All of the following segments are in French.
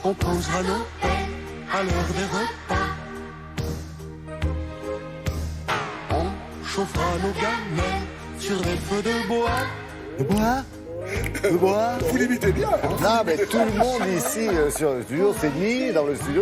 On posera nos pelles à l'heure des repas. On chauffera nos gamelles sur des feux de bois. De bois? De bois? Vous l'imitez bien. Non, mais tout le monde ici sur le studio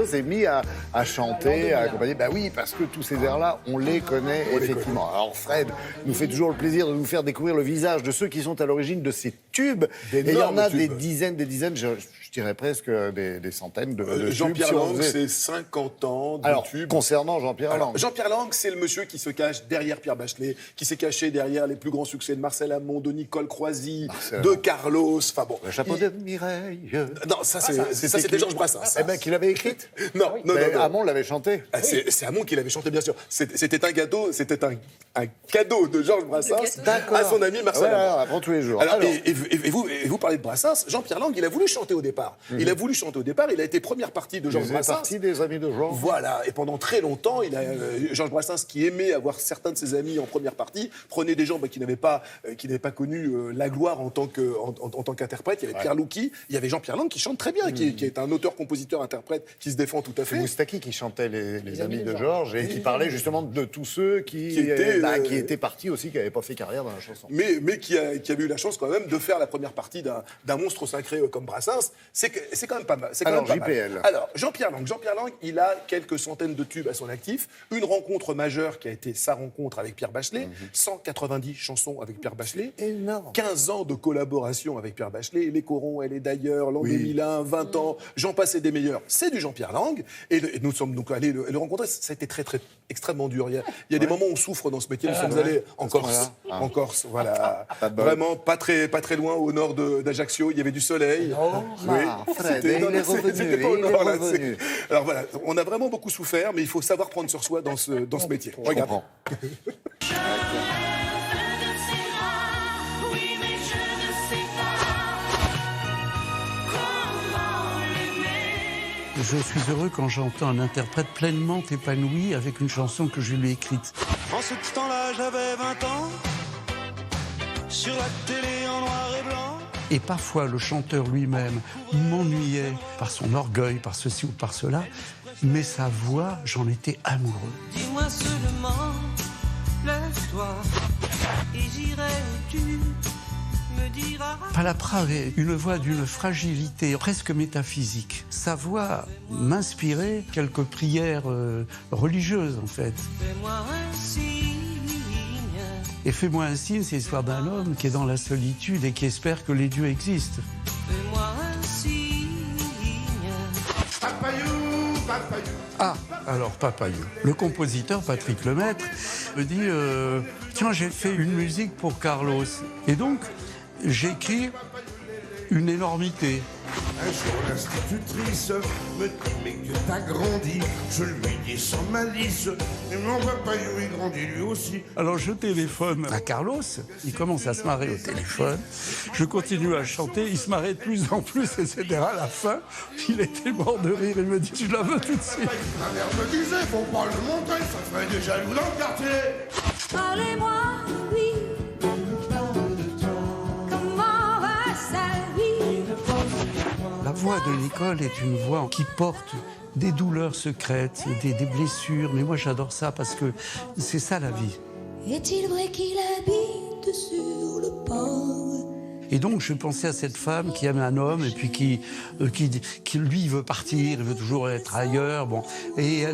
s'est mis à chanter, à accompagner. Bah oui, parce que tous ces airs-là, on les connaît effectivement. Alors Fred nous fait toujours le plaisir de nous faire découvrir le visage de ceux qui sont à l'origine de ces tubes. Et il y en a des dizaines, je dirais presque des centaines de tubes. Jean-Pierre Lang, c'est 50 ans de tubes. Concernant Jean-Pierre Lang. Jean-Pierre Lang, c'est le monsieur qui se cache derrière Pierre Bachelet, qui s'est caché derrière les plus grands succès de Marcel Amont, de Nicole Croisy, de Carlos. Enfin bon. Le chapeau de Mireille. Non, ça c'était Georges Brassens. Eh ben, qui l'avait écrite? Non. Amont l'avait chanté. C'est Amont qui l'avait chanté, bien sûr. C'était un cadeau de Georges Brassens à son ami Marcel Amont. Avant tous les jours. Alors. Et vous parlez de Brassens. Jean-Pierre Lang, il a voulu chanter au départ. Il a été première partie de Georges Brassens. Il fait partie des amis de Georges. Voilà. Et pendant très longtemps, Georges Brassens, qui aimait avoir certains de ses amis en première partie, prenait des gens qui n'avaient pas connu la gloire en tant qu'interprète. Il y avait Pierre Louki, il y avait Jean-Pierre Lang qui chante très bien, qui est un auteur-compositeur-interprète qui se défend tout à fait. C'est Moustaki qui chantait les amis de Georges et qui parlait justement de tous ceux qui étaient partis aussi, qui n'avaient pas fait carrière dans la chanson. Mais qui avait eu la chance quand même de faire la première partie d'un monstre sacré comme Brassens. C'est quand même pas mal. Alors, Jean-Pierre Lang, il a quelques centaines de tubes à son actif. Une rencontre majeure qui a été sa rencontre avec Pierre Bachelet. 190 chansons avec Pierre Bachelet. Énorme. 15 ans de collaboration avec Pierre Bachelet. Les Corons, Elle est d'ailleurs, L'an 2001, 20 ans, j'en passe et des meilleurs. C'est du Jean-Pierre Lang. Et nous sommes donc allés le rencontrer. Ça a été extrêmement dur. Il y a des moments où on souffre dans ce métier. Nous sommes allés en Corse. En Corse, voilà. Vraiment pas très loin au nord d'Ajaccio. Il y avait du soleil. Fred, il est revenu. Alors voilà, on a vraiment beaucoup souffert, mais il faut savoir prendre sur soi dans ce métier. Regarde. Je suis heureux quand j'entends un interprète pleinement épanoui avec une chanson que je lui ai écrite. En ce temps-là, j'avais 20 ans, sur la télé en noir et blanc. Et parfois, le chanteur lui-même m'ennuyait par son orgueil, par ceci ou par cela, mais sa voix, j'en étais amoureux. Dis-moi seulement, lève-toi, et j'irai où tu me diras. Palapra avait une voix d'une fragilité presque métaphysique. Sa voix m'inspirait quelques prières religieuses, en fait. Fais-moi un signe. Et Fais-moi un signe, c'est l'histoire d'un homme qui est dans la solitude et qui espère que les dieux existent. Fais-moi un signe. Papayou, papayou. Ah, alors Papayou. Le compositeur Patrick Lemaître me dit tiens, j'ai fait une musique pour Carlos. Et donc, j'écris une énormité. Un jour, l'institutrice me dit mais que t'as grandi. Je lui dis sans malice, mais mon papayou il grandit lui aussi. Alors je téléphone à Carlos, il commence à se marrer au téléphone, je continue à chanter, il se marrait de plus en plus, etc. À la fin, il était mort de rire, il me dit je la veux tout de suite. Ma mère me disait, faut pas le montrer, ça ferait des jaloux dans le quartier. Parlez-moi, oui. La voix de Nicole est une voix qui porte des douleurs secrètes, des blessures. Mais moi, j'adore ça parce que c'est ça la vie. Est-il vrai qu'il habite sur le port? Et donc, je pensais à cette femme qui aime un homme et puis qui lui, veut partir, il veut toujours être ailleurs. Bon. Et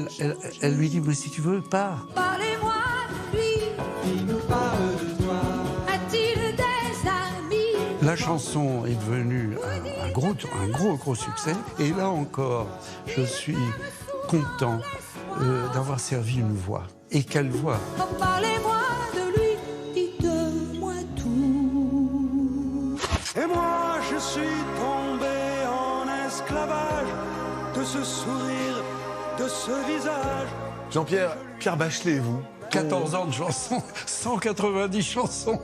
elle lui dit, mais si tu veux, pars. Parlez-moi de lui. Il nous parle de toi. A-t-il des amis? La chanson est devenue un gros succès. Et là encore, je suis content d'avoir servi une voix. Et quelle voix! Oh, parlez-moi de lui, dites-moi tout. Et moi, je suis tombé en esclavage de ce sourire, de ce visage. Jean-Pierre, Pierre Bachelet et vous? 14 ans de chansons, 190 chansons.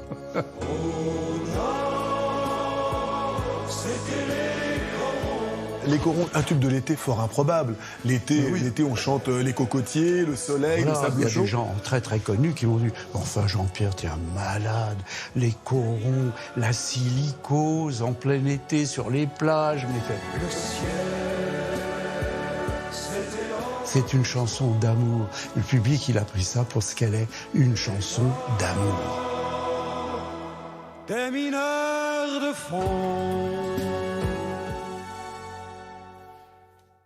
Les Corons, un tube de l'été fort improbable. L'été, on chante les cocotiers, le soleil, le sable il y a chaud. des gens très connus qui m'ont dit « Enfin Jean-Pierre, t'es un malade, les corons, la silicose en plein été sur les plages. » Le ciel c'est une chanson d'amour. Le public, il a pris ça pour ce qu'elle est, une chanson d'amour. Des mineurs de fond.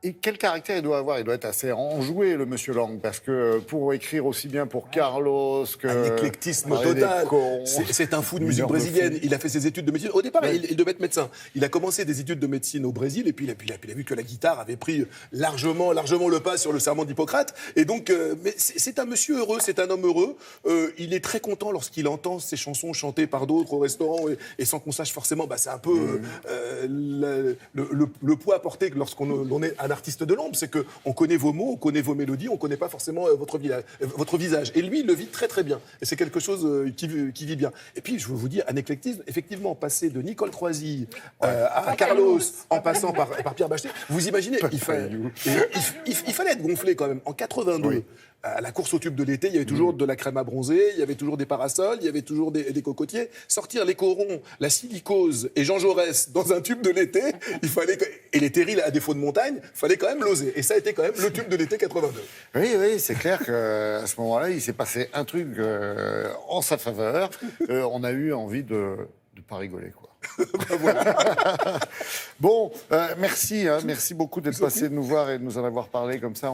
Et quel caractère il doit avoir? Il doit être assez enjoué, le monsieur Lang, parce que pour écrire aussi bien pour Carlos que... Un éclectisme parler des total. corons, C'est un fou de musique mineur de brésilienne. fou. Il a fait ses études de médecine. Au départ, il devait être médecin. Il a commencé des études de médecine au Brésil, et puis il a vu que la guitare avait pris largement le pas sur le serment d'Hippocrate. Et donc, mais c'est un monsieur heureux, c'est un homme heureux. Il est très content lorsqu'il entend ses chansons chantées par d'autres au restaurant, et sans qu'on sache forcément, c'est un peu le poids à porter lorsqu'on est un artiste de l'ombre, c'est qu'on connaît vos mots, on connaît vos mélodies, on ne connaît pas forcément votre visage. Et lui, il le vit très très bien. Et c'est quelque chose qui vit bien. Et puis, je veux vous dire, un éclectisme, effectivement, passer de Nicole Troisy à Carlos, en passant par Pierre Bachelet, vous imaginez, il fallait être gonflé quand même. En 82, Oui. à la course au tube de l'été, il y avait toujours de la crème à bronzer, il y avait toujours des parasols, il y avait toujours des cocotiers. Sortir les corons, la silicose et Jean Jaurès dans un tube de l'été, et les terrils à défaut de montagne, il fallait quand même l'oser. Et ça a été quand même le tube de l'été 82. Oui, c'est clair qu'à ce moment-là, il s'est passé un truc en sa faveur. On a eu envie de ne pas rigoler, quoi. Bon, merci beaucoup d'être passé de nous voir et de nous en avoir parlé comme ça.